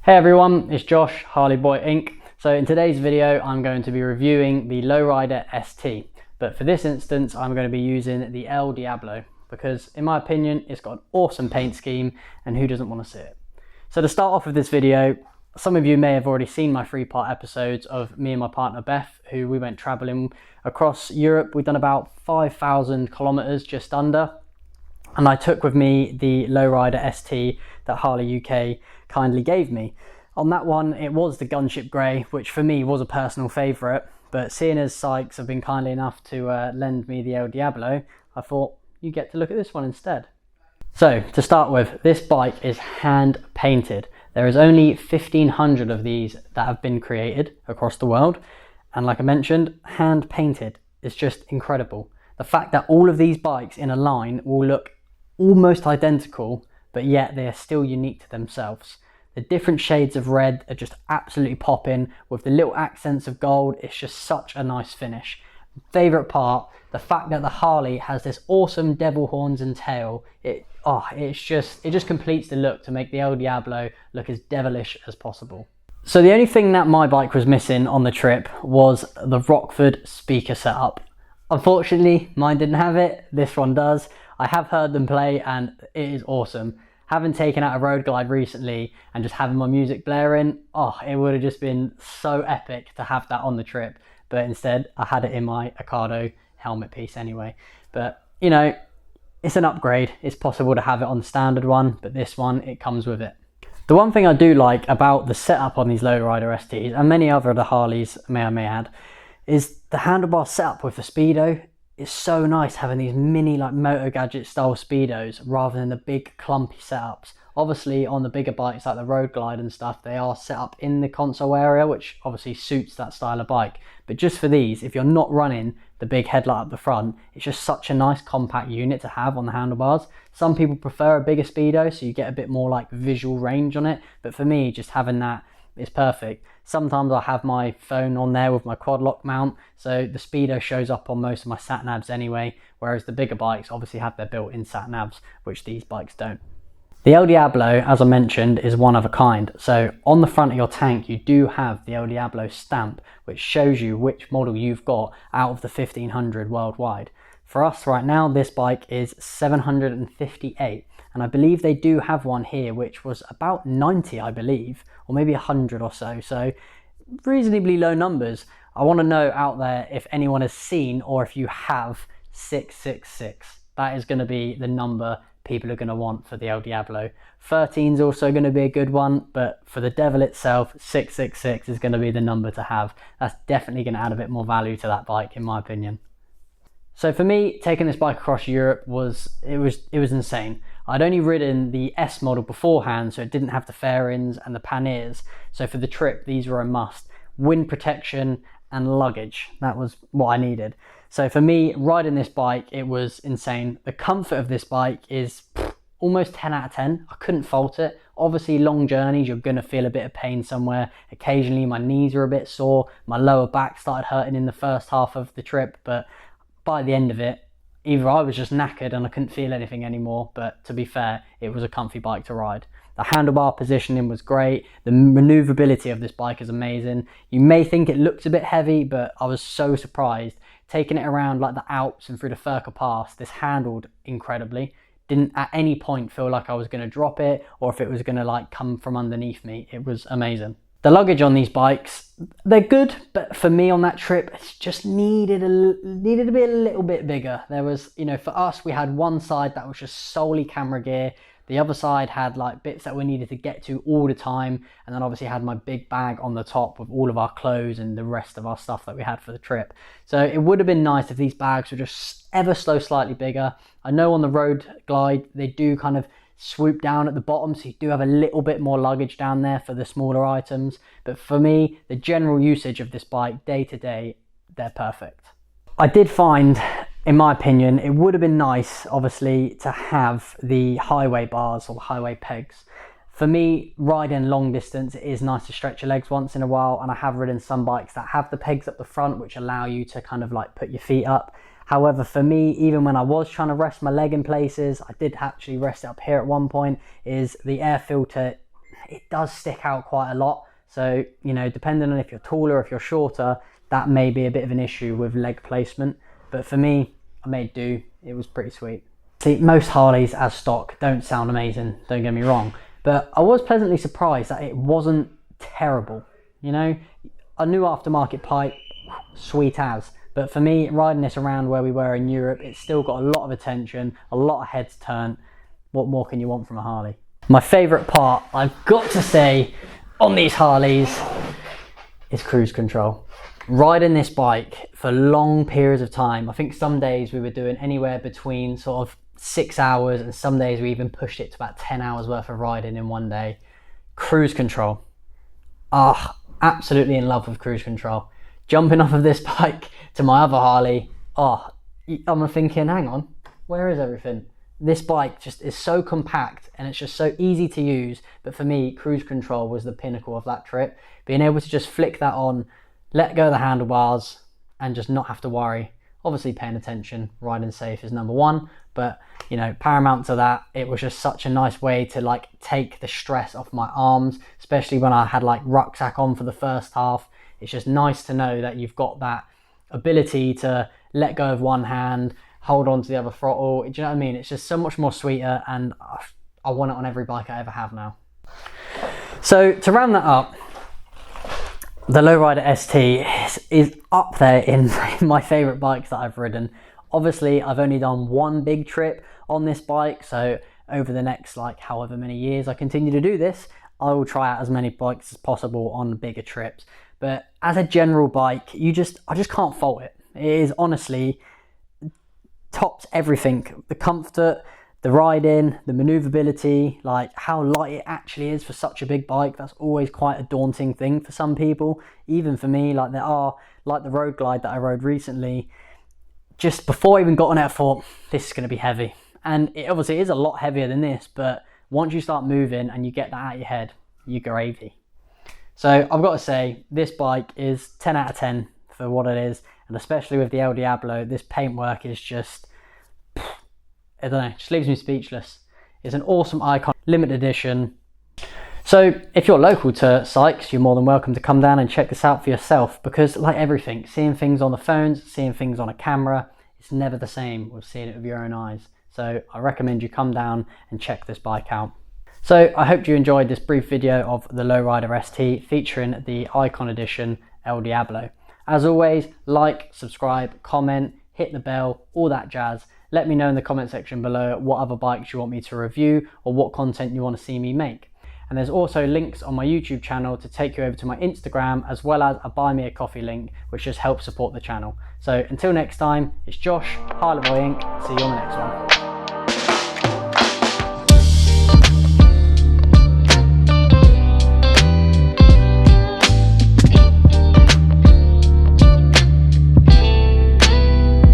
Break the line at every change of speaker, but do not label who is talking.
Hey everyone, it's Josh, Harley Boy Inc. So in today's video, I'm going to be reviewing the Lowrider ST. But for this instance, I'm going to be using the El Diablo because in my opinion, it's got an awesome paint scheme and who doesn't want to see it? So to start off with this video, some of you may have already seen my 3-part episodes of me and my partner Beth, who we went traveling across Europe. We've done about 5,000 kilometers just under. And I took with me the Lowrider ST that Harley UK kindly gave me. On that one, it was the Gunship Grey, which for me was a personal favourite, but seeing as Sykes have been kindly enough to lend me the El Diablo, I thought you get to look at this one instead. So to start with, this bike is hand painted. There is only 1,500 of these that have been created across the world, and like I mentioned, hand painted is just incredible. The fact that all of these bikes in a line will look almost identical, but yet they are still unique to themselves. The different shades of red are just absolutely popping with the little accents of gold. It's just such a nice finish. Favorite part, the fact that the Harley has this awesome devil horns and tail. It just completes the look to make the El Diablo look as devilish as possible. So the only thing that my bike was missing on the trip was the Rockford speaker setup. Unfortunately, mine didn't have it. This one does. I have heard them play and it is awesome. Having taken out a road glide recently and just having my music blaring, it would have just been so epic to have that on the trip. But instead, I had it in my Ocado helmet piece anyway. But, you know, it's an upgrade. It's possible to have it on the standard one, but this one, it comes with it. The one thing I do like about the setup on these Lowrider STs, and many other of the Harleys may or may add, is the handlebar setup with the Speedo. It's so nice having these mini like Moto Gadget style Speedos rather than the big clumpy setups. Obviously on the bigger bikes like the Road Glide and stuff, they are set up in the console area, which obviously suits that style of bike. But just for these, if you're not running the big headlight up the front, it's just such a nice compact unit to have on the handlebars. Some people prefer a bigger Speedo so you get a bit more like visual range on it, but for me, just having that is perfect. Sometimes I have my phone on there with my quad lock mount, so the Speedo shows up on most of my sat navs anyway, whereas the bigger bikes obviously have their built-in sat navs, which these bikes don't. The El Diablo, as I mentioned, is one of a kind. So on the front of your tank, you do have the El Diablo stamp, which shows you which model you've got out of the 1,500 worldwide. For us right now, this bike is 758. And I believe they do have one here, which was about 90, I believe, or maybe 100 or so. So reasonably low numbers. I want to know out there if anyone has seen or if you have 666. That is going to be the number people are going to want for the El Diablo. 13 is also going to be a good one, but for the Devil itself, 666 is going to be the number to have. That's definitely going to add a bit more value to that bike, in my opinion. So for me, taking this bike across Europe was insane. I'd only ridden the S model beforehand, so it didn't have the fairings and the panniers. So for the trip, these were a must. Wind protection and luggage, that was what I needed. So for me, riding this bike, it was insane. The comfort of this bike is almost 10 out of 10. I couldn't fault it. Obviously, long journeys, you're going to feel a bit of pain somewhere. Occasionally, my knees are a bit sore. My lower back started hurting in the first half of the trip, but by the end of it, either I was just knackered and I couldn't feel anything anymore, but to be fair, it was a comfy bike to ride. The handlebar positioning was great. The maneuverability of this bike is amazing. You may think it looks a bit heavy, but I was so surprised. Taking it around like the Alps and through the Furka Pass, this handled incredibly. Didn't at any point feel like I was going to drop it or if it was going to like come from underneath me. It was amazing. The luggage on these bikes, they're good, but for me on that trip, it just needed to be a little bit bigger. There was, for us, we had one side that was just solely camera gear. The other side had like bits that we needed to get to all the time. And then obviously had my big bag on the top with all of our clothes and the rest of our stuff that we had for the trip. So it would have been nice if these bags were just ever so slightly bigger. I know on the Road Glide, they do kind of swoop down at the bottom, so you do have a little bit more luggage down there for the smaller items, but for me, the general usage of this bike day to day, they're perfect. I did find, in my opinion, it would have been nice obviously to have the highway bars or the highway pegs. For me, riding long distance, it is nice to stretch your legs once in a while, and I have ridden some bikes that have the pegs up the front which allow you to kind of like put your feet up. However, for me, even when I was trying to rest my leg in places, I did actually rest it up here at one point, is the air filter it does stick out quite a lot. So, you know, depending on if you're taller or if you're shorter, that may be a bit of an issue with leg placement. But for me, I made do. It was pretty sweet. See, most Harleys as stock don't sound amazing, don't get me wrong, but I was pleasantly surprised that it wasn't terrible. You know, a new aftermarket pipe, sweet as. But for me, riding this around where we were in Europe, it's still got a lot of attention, a lot of heads turned. What more can you want from a Harley? My favourite part, I've got to say, on these Harleys is cruise control. Riding this bike for long periods of time, I think some days we were doing anywhere between sort of 6 hours, and some days we even pushed it to about 10 hours worth of riding in one day. Cruise control. Absolutely in love with cruise control. Jumping off of this bike to my other Harley, I'm thinking, hang on, where is everything? This bike just is so compact and it's just so easy to use. But for me, cruise control was the pinnacle of that trip. Being able to just flick that on, let go of the handlebars and just not have to worry. Obviously paying attention, riding safe is number one, but you know, paramount to that, it was just such a nice way to like take the stress off my arms, especially when I had like rucksack on for the first half. It's just nice to know that you've got that ability to let go of one hand, hold on to the other throttle. Do you know what I mean? It's just so much more sweeter, and I want it on every bike I ever have now. So to round that up, the Lowrider ST is up there in my favourite bikes that I've ridden. Obviously, I've only done one big trip on this bike, so over the next like however many years I continue to do this, I will try out as many bikes as possible on bigger trips. But as a general bike, I just can't fault it. It is honestly tops everything. The comfort, the riding, the maneuverability, like how light it actually is for such a big bike. That's always quite a daunting thing for some people. Even for me, like there are, like the Road Glide that I rode recently, just before I even got on it, I thought, this is going to be heavy. And it obviously is a lot heavier than this, but once you start moving and you get that out of your head, you're gravy. So I've got to say, this bike is 10 out of 10 for what it is. And especially with the El Diablo, this paintwork is just, I don't know, just leaves me speechless. It's an awesome icon, limited edition. So if you're local to Sykes, you're more than welcome to come down and check this out for yourself, because like everything, seeing things on the phones, seeing things on a camera, it's never the same with seeing it with your own eyes. So I recommend you come down and check this bike out. So I hope you enjoyed this brief video of the Lowrider ST featuring the Icon Edition El Diablo. As always, like, subscribe, comment, hit the bell, all that jazz. Let me know in the comment section below what other bikes you want me to review or what content you want to see me make. And there's also links on my YouTube channel to take you over to my Instagram, as well as a buy me a coffee link, which just helps support the channel. So until next time, it's Josh, Harley Boy Inc. See you on the next one.